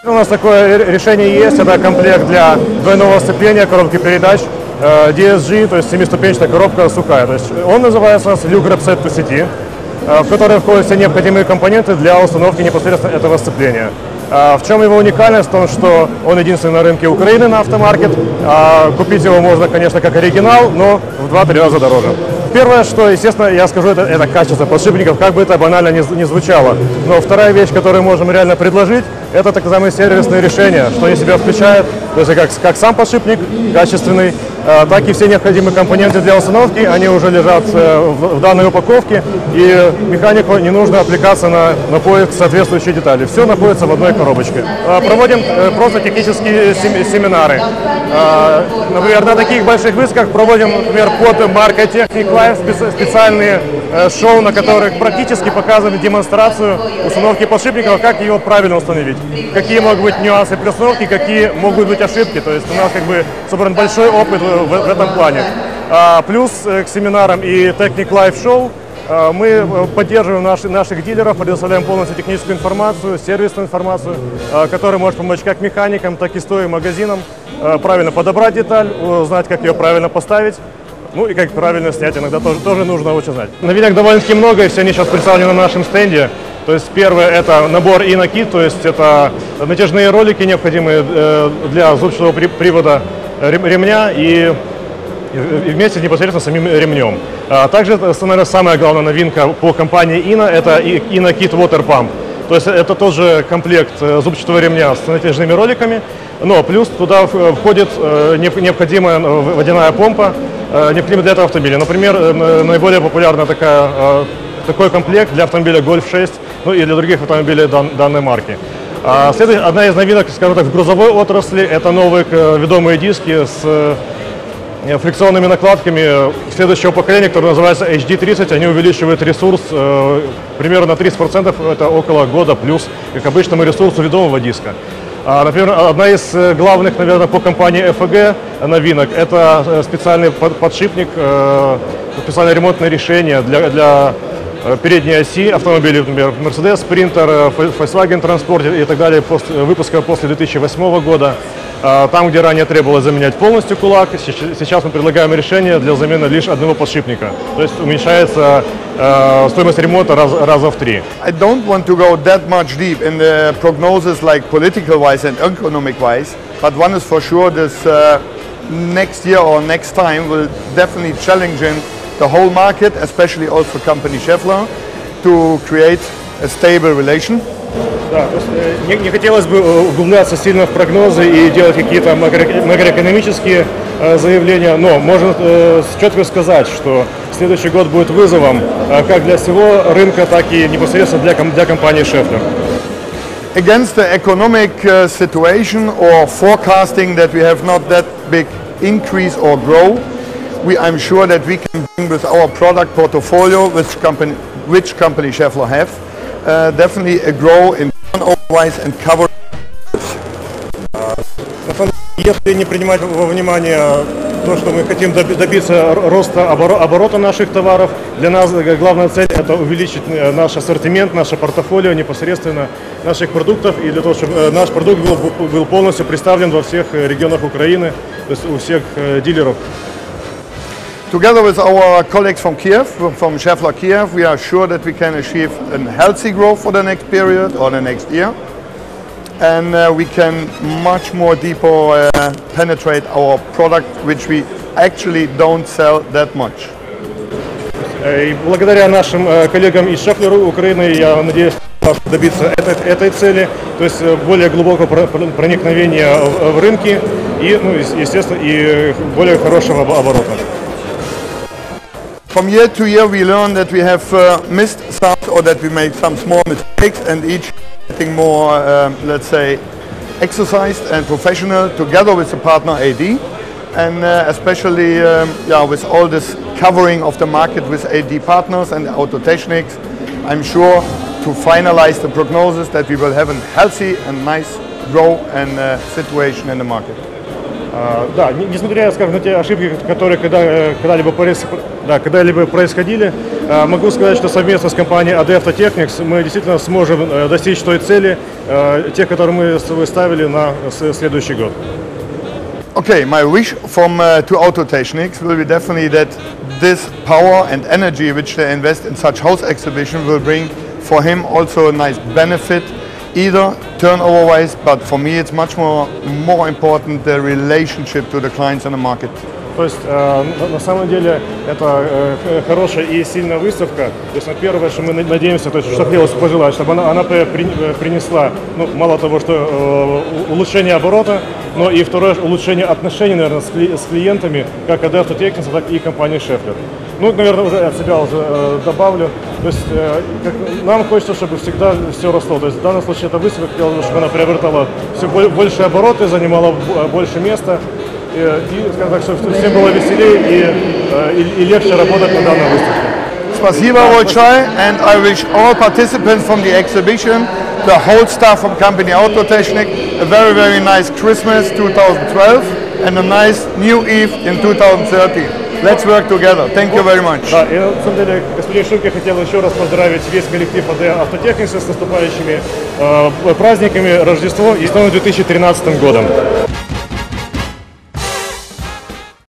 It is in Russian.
У нас такое решение есть, это комплект для двойного сцепления коробки передач DSG, то есть семиступенчатая коробка сухая. То есть он называется у нас Luke Grab Set to CT, в который входят все необходимые компоненты для установки непосредственно этого сцепления. В чем его уникальность? В том, что он единственный на рынке Украины на автомаркет. Купить его можно, конечно, как оригинал, но в 2-3 раза дороже. Первое, что, естественно, я скажу, это качество подшипников, как бы это банально не звучало. Но вторая вещь, которую можем реально предложить, это так называемые сервисные решения, что они себя включают, то есть как сам подшипник качественный, так и все необходимые компоненты для установки, они уже лежат в данной упаковке, и механику не нужно отвлекаться на поиск соответствующей детали. Все находится в одной коробочке. Проводим просто технические семинары. Например, на таких больших выставках проводим, например, под маркой Technic Life специальные шоу, на которых практически показываем демонстрацию установки подшипников, как его правильно установить, какие могут быть нюансы при установке, какие могут быть ошибки. То есть у нас как бы собран большой опыт в этом плане. Плюс к семинарам и Technic Life Show мы поддерживаем наших дилеров, предоставляем полностью техническую информацию, сервисную информацию, которая может помочь как механикам, так и стоим магазинам правильно подобрать деталь, узнать, как ее правильно поставить. Ну и как правильно снять, иногда тоже нужно очень знать. Новинок довольно-таки много, и все они сейчас представлены на нашем стенде. То есть первое – это набор INA-KIT, то есть это натяжные ролики, необходимые для зубчатого привода ремня и вместе непосредственно с самим ремнем. Также, наверное, самая главная новинка по компании INA – это INA-KIT Water Pump. То есть это тоже комплект зубчатого ремня с натяжными роликами, но плюс туда входит необходимая водяная помпа, необходимая для этого автомобиля. Например, наиболее популярна такой комплект для автомобиля Golf 6, ну и для других автомобилей данной марки. Одна из новинок, скажем так, в грузовой отрасли – это новые ведомые диски с фрикционными накладками следующего поколения, который называется HD30. Они увеличивают ресурс примерно на 30%, это около года плюс, как обычному ресурсу ведомого диска. Например, одна из главных, наверное, по компании FG новинок – это специальный подшипник, специальное ремонтное решение для передней оси автомобилей, например, Mercedes Sprinter, Volkswagen Transporter и так далее, выпуска после 2008 года. Там, где ранее требовалось заменять полностью кулак, сейчас мы предлагаем решение для замены лишь одного подшипника. То есть уменьшается стоимость ремонта раза в 3. I don't want to go that much deep in the prognosis like political wise and economic wise, but one is for sure this next year or next time will definitely challenge the whole market, especially also company Schaeffler, to create a stable relation. Да, то есть не хотелось бы углубляться сильно в прогнозы и делать какие-то макроэкономические заявления, но можно четко сказать, что следующий год будет вызовом как для всего рынка, так и непосредственно для компании Schaeffler. Against the economic situation or forecasting that we have not that big increase or grow, I'm sure that we can bring with our product portfolio, which company Schaeffler have, definitely a grow in turnover-wise and cover. Если не принимать во внимание то, что мы хотим добиться роста оборота наших товаров, для нас главная цель – это увеличить наш ассортимент, наше портфолио непосредственно наших продуктов, и для того, чтобы наш продукт был полностью представлен во всех регионах Украины, то есть у всех дилеров. Together with our colleagues from Kiev, from Schaeffler Kiev, we are sure that we can achieve a healthy growth for the next period or the next year. And we can much more deeper penetrate our product, which we actually don't sell that much. И благодаря нашим коллегам из Schaeffler Украины, я надеюсь, добиться этой цели, то есть более глубокого проникновения в рынки и, ну, естественно, и более хорошего оборота. From year to year, we learn that we have missed some, or that we made some small mistakes, and each getting more, let's say, exercised and professional together with the partner AD, and especially, with all this covering of the market with AD partners and Autotechnics, I'm sure to finalize the prognosis that we will have a healthy and nice growth and situation in the market. Да, несмотря, скажем, на те ошибки, которые когда-либо происходили, могу сказать, что совместно с компанией AD Автотехникс мы действительно сможем достичь той цели, те, которые мы ставили на следующий год. Okay, my wish from to Autotechnics will be definitely that this power and energy which they invest in such house exhibition will bring for him also a nice benefit, either turnover-wise, but for me it's much more important the relationship to the clients and the market. То есть, на самом деле, это хорошая и сильная выставка. То есть, первое, что мы надеемся, то есть, что хотелось пожелать, чтобы она принесла, ну, мало того, что улучшение оборота, но и второе, улучшение отношений, наверное, с клиентами, как AD Автотехникс, так и компании Schaeffler. Ну, наверное, уже от себя уже добавлю. То есть, нам хочется, чтобы всегда все росло. То есть, в данном случае эта выставка, хотелось бы, чтобы она приобретала все больше обороты, занимала больше места. И, скажем так, чтобы всем было веселее и легче работать на данной выставке. Спасибо, Wolchai, and I wish all participants from the exhibition, the whole staff from company Autotechnik, a very, very nice Christmas 2012 and a nice New Eve in 2013. Let's work together. Thank you very much. Да, и на самом деле, господин Шумке, хотел еще раз поздравить весь коллектив AD Автотехникс с наступающими праздниками, Рождество и с новым 2013 годом.